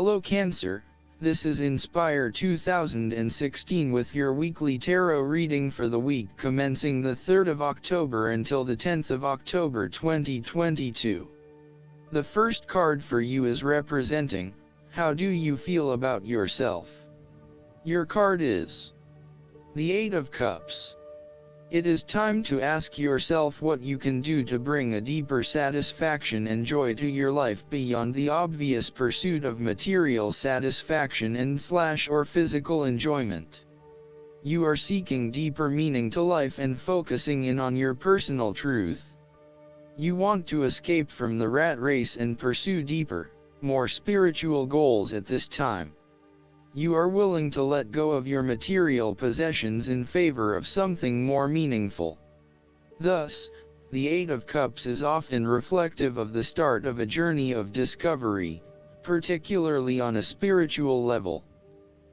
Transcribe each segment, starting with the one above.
Hello Cancer, this is Inspire 2016 with your weekly tarot reading for the week commencing the 3rd of October until the 10th of October 2022. The first card for you is representing, how do you feel about yourself? Your card is the Eight of Cups. It is time to ask yourself what you can do to bring a deeper satisfaction and joy to your life beyond the obvious pursuit of material satisfaction and/or physical enjoyment. You are seeking deeper meaning to life and focusing in on your personal truth. You want to escape from the rat race and pursue deeper, more spiritual goals at this time. You are willing to let go of your material possessions in favor of something more meaningful. Thus, the Eight of Cups is often reflective of the start of a journey of discovery, particularly on a spiritual level.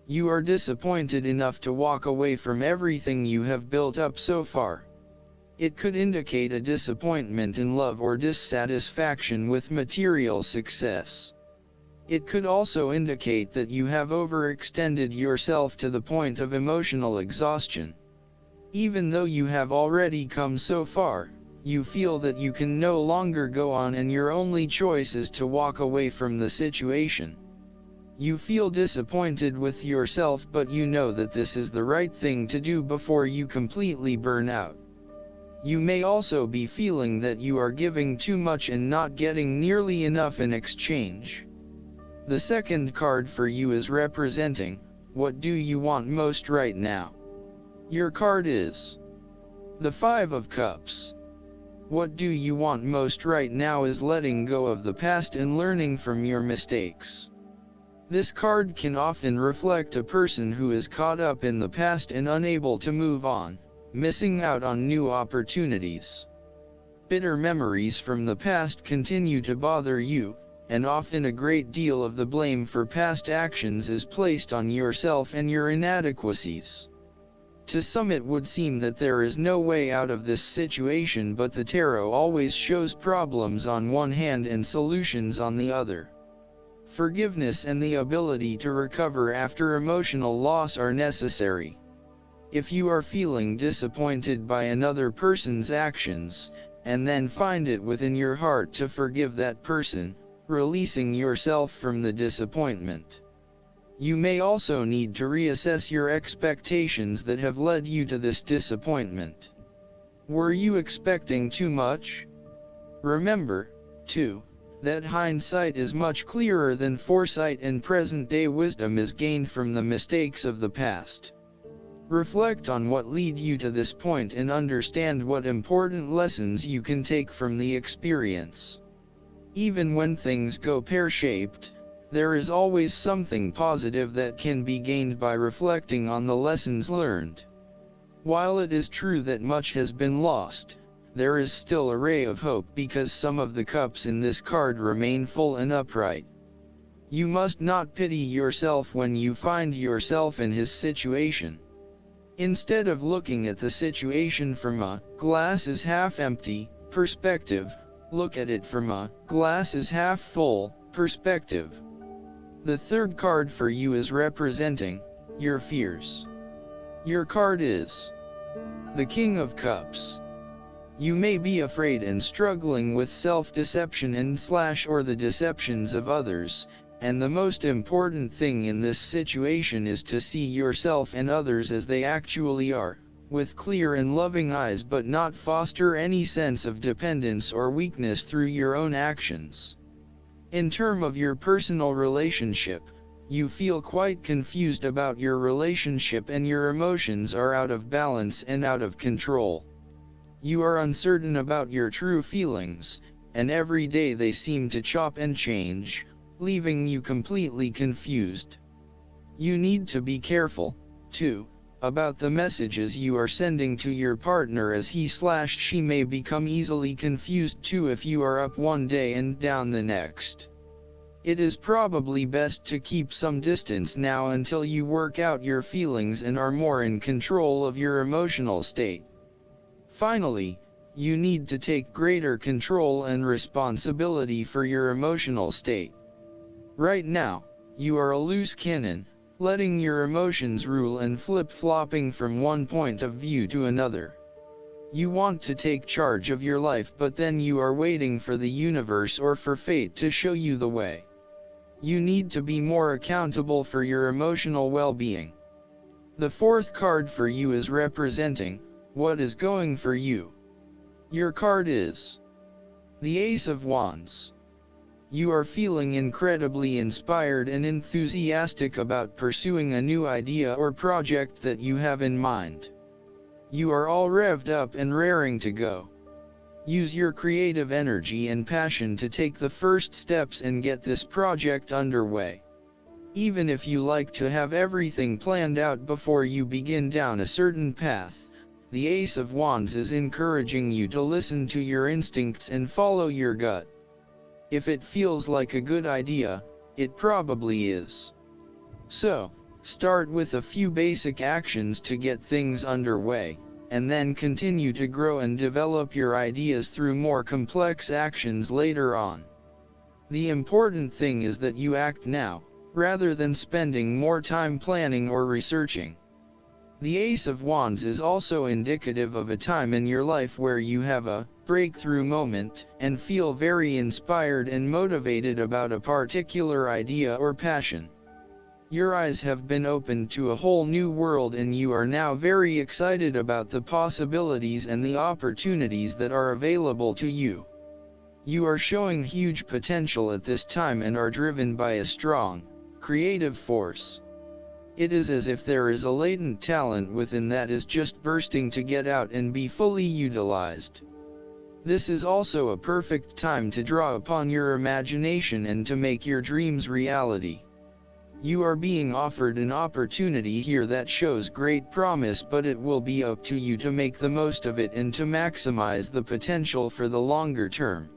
You are disappointed enough to walk away from everything you have built up so far. It could indicate a disappointment in love or dissatisfaction with material success. It could also indicate that you have overextended yourself to the point of emotional exhaustion. Even though you have already come so far, you feel that you can no longer go on and your only choice is to walk away from the situation. You feel disappointed with yourself, but you know that this is the right thing to do before you completely burn out. You may also be feeling that you are giving too much and not getting nearly enough in exchange. The second card for you is representing, what do you want most right now? Your card is the Five of Cups. What do you want most right now is letting go of the past and learning from your mistakes. This card can often reflect a person who is caught up in the past and unable to move on, missing out on new opportunities. Bitter memories from the past continue to bother you, and often a great deal of the blame for past actions is placed on yourself and your inadequacies. To some it would seem that there is no way out of this situation, but the tarot always shows problems on one hand and solutions on the other. Forgiveness and the ability to recover after emotional loss are necessary. If you are feeling disappointed by another person's actions, and then find it within your heart to forgive that person, releasing yourself from the disappointment. You may also need to reassess your expectations that have led you to this disappointment. Were you expecting too much? Remember, too, that hindsight is much clearer than foresight, and present-day wisdom is gained from the mistakes of the past. Reflect on what led you to this point and understand what important lessons you can take from the experience. Even when things go pear-shaped, there is always something positive that can be gained by reflecting on the lessons learned. While it is true that much has been lost, there is still a ray of hope because some of the cups in this card remain full and upright. You must not pity yourself when you find yourself in his situation. Instead of looking at the situation from a glass is half empty perspective, look at it from a glass is half full perspective. The third card for you is representing your fears. Your card is the King of Cups. You may be afraid and struggling with self-deception and/or the deceptions of others, and the most important thing in this situation is to see yourself and others as they actually are, with clear and loving eyes, but not foster any sense of dependence or weakness through your own actions. In terms of your personal relationship, you feel quite confused about your relationship and your emotions are out of balance and out of control. You are uncertain about your true feelings, and every day they seem to chop and change, leaving you completely confused. You need to be careful, too, about the messages you are sending to your partner, as he/she may become easily confused too if you are up one day and down the next. It is probably best to keep some distance now until you work out your feelings and are more in control of your emotional state. Finally, you need to take greater control and responsibility for your emotional state. Right now, You are a loose cannon, letting your emotions rule and flip-flopping from one point of view to another. You want to take charge of your life, but then you are waiting for the universe or for fate to show you the way. You need to be more accountable for your emotional well-being. The fourth card for you is representing what is going for you. Your card is the Ace of Wands. You are feeling incredibly inspired and enthusiastic about pursuing a new idea or project that you have in mind. You are all revved up and raring to go. Use your creative energy and passion to take the first steps and get this project underway. Even if you like to have everything planned out before you begin down a certain path, the Ace of Wands is encouraging you to listen to your instincts and follow your gut. If it feels like a good idea, it probably is. So, start with a few basic actions to get things underway, and then continue to grow and develop your ideas through more complex actions later on. The important thing is that you act now, rather than spending more time planning or researching. The Ace of Wands is also indicative of a time in your life where you have a breakthrough moment and feel very inspired and motivated about a particular idea or passion. Your eyes have been opened to a whole new world and you are now very excited about the possibilities and the opportunities that are available to you. You are showing huge potential at this time and are driven by a strong, creative force. It is as if there is a latent talent within that is just bursting to get out and be fully utilized. This is also a perfect time to draw upon your imagination and to make your dreams reality. You are being offered an opportunity here that shows great promise, but it will be up to you to make the most of it and to maximize the potential for the longer term.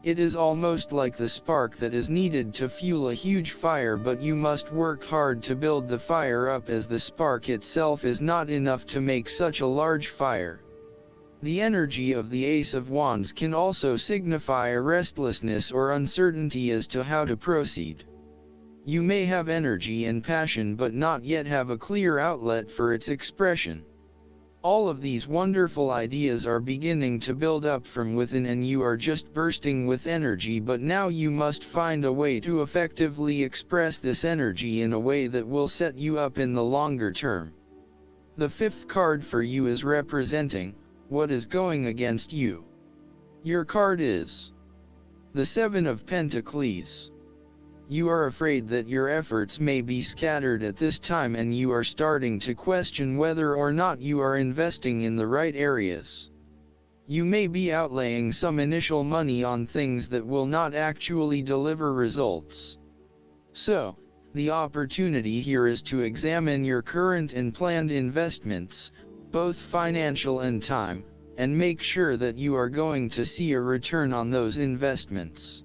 It is almost like the spark that is needed to fuel a huge fire, but you must work hard to build the fire up, as the spark itself is not enough to make such a large fire. The energy of the Ace of Wands can also signify a restlessness or uncertainty as to how to proceed. You may have energy and passion but not yet have a clear outlet for its expression. All of these wonderful ideas are beginning to build up from within and you are just bursting with energy, but now you must find a way to effectively express this energy in a way that will set you up in the longer term. The fifth card for you is representing what is going against you. Your card is the Seven of Pentacles. You are afraid that your efforts may be scattered at this time and you are starting to question whether or not you are investing in the right areas. You may be outlaying some initial money on things that will not actually deliver results. So, the opportunity here is to examine your current and planned investments, both financial and time, and make sure that you are going to see a return on those investments.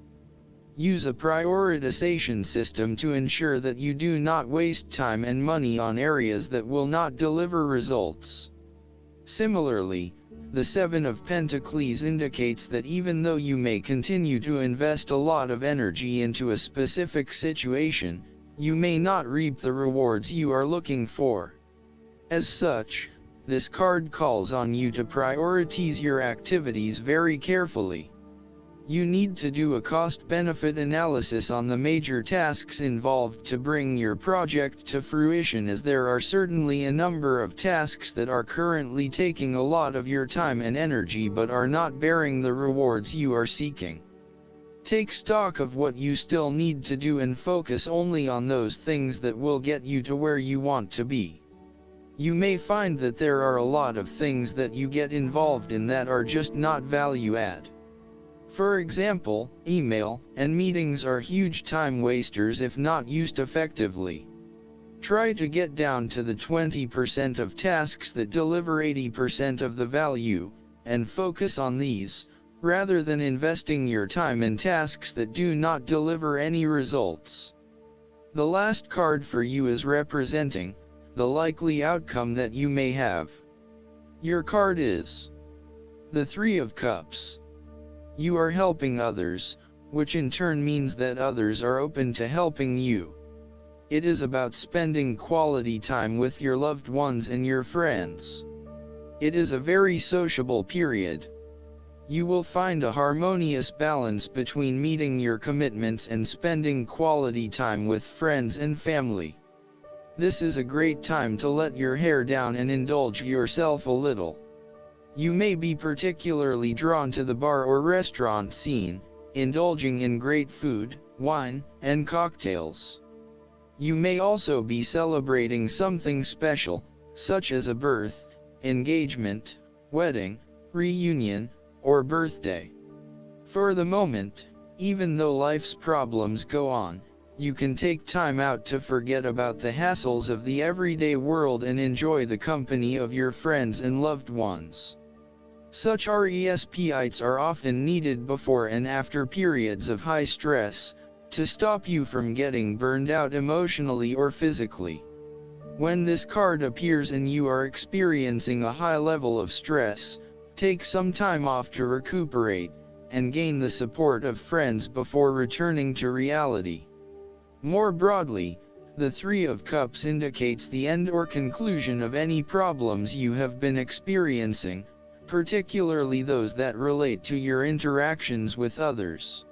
Use a prioritization system to ensure that you do not waste time and money on areas that will not deliver results. Similarly, the Seven of Pentacles indicates that even though you may continue to invest a lot of energy into a specific situation, you may not reap the rewards you are looking for. As such, this card calls on you to prioritize your activities very carefully. You need to do a cost-benefit analysis on the major tasks involved to bring your project to fruition, as there are certainly a number of tasks that are currently taking a lot of your time and energy but are not bearing the rewards you are seeking. Take stock of what you still need to do and focus only on those things that will get you to where you want to be. You may find that there are a lot of things that you get involved in that are just not value-add. For example, email and meetings are huge time wasters if not used effectively. Try to get down to the 20% of tasks that deliver 80% of the value, and focus on these, rather than investing your time in tasks that do not deliver any results. The last card for you is representing the likely outcome that you may have. Your card is the Three of Cups. You are helping others, which in turn means that others are open to helping you. It is about spending quality time with your loved ones and your friends. It is a very sociable period. You will find a harmonious balance between meeting your commitments and spending quality time with friends and family. This is a great time to let your hair down and indulge yourself a little. You may be particularly drawn to the bar or restaurant scene, indulging in great food, wine, and cocktails. You may also be celebrating something special, such as a birth, engagement, wedding, reunion, or birthday. For the moment, even though life's problems go on, you can take time out to forget about the hassles of the everyday world and enjoy the company of your friends and loved ones. Such respites are often needed before and after periods of high stress, to stop you from getting burned out emotionally or physically. When this card appears and you are experiencing a high level of stress, take some time off to recuperate, and gain the support of friends before returning to reality. More broadly, the Three of Cups indicates the end or conclusion of any problems you have been experiencing, particularly those that relate to your interactions with others.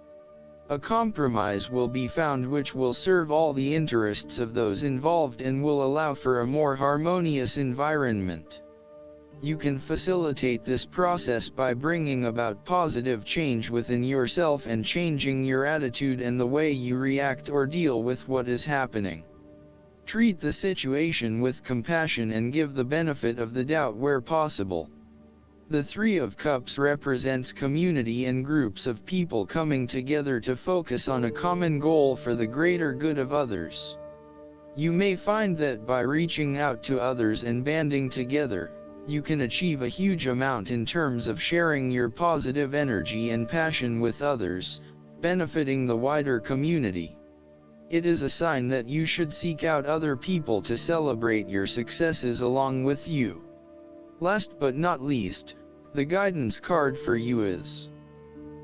A compromise will be found which will serve all the interests of those involved and will allow for a more harmonious environment. You can facilitate this process by bringing about positive change within yourself and changing your attitude and the way you react or deal with what is happening. Treat the situation with compassion and give the benefit of the doubt where possible. The Three of Cups represents community and groups of people coming together to focus on a common goal for the greater good of others. You may find that by reaching out to others and banding together, you can achieve a huge amount in terms of sharing your positive energy and passion with others, benefiting the wider community. It is a sign that you should seek out other people to celebrate your successes along with you. Last but not least, the guidance card for you is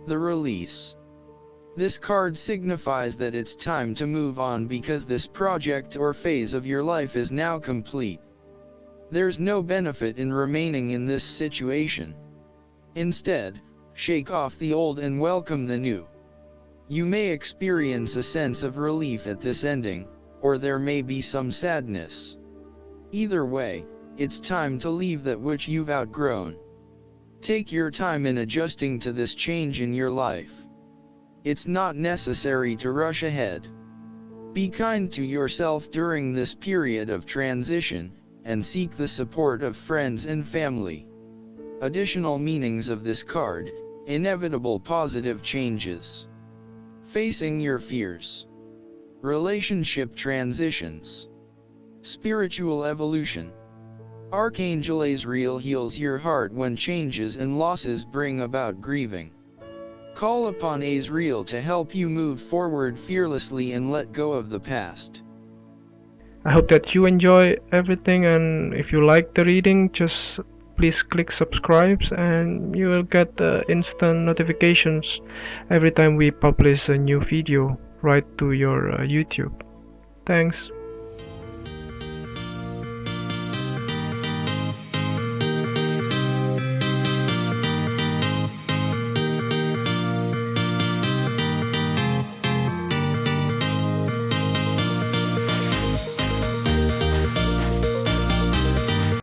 the Release. This card signifies that it's time to move on because this project or phase of your life is now complete. There's no benefit in remaining in this situation. Instead, shake off the old and welcome the new. You may experience a sense of relief at this ending, or there may be some sadness. Either way, it's time to leave that which you've outgrown. Take your time in adjusting to this change in your life. It's not necessary to rush ahead. Be kind to yourself during this period of transition, and seek the support of friends and family. Additional meanings of this card: inevitable positive changes, facing your fears, relationship transitions, spiritual evolution. Archangel Azrael heals your heart when changes and losses bring about grieving. Call upon Azrael to help you move forward fearlessly and let go of the past. I hope that you enjoy everything, and if you like the reading, just please click subscribe and you will get instant notifications every time we publish a new video right to your YouTube. Thanks.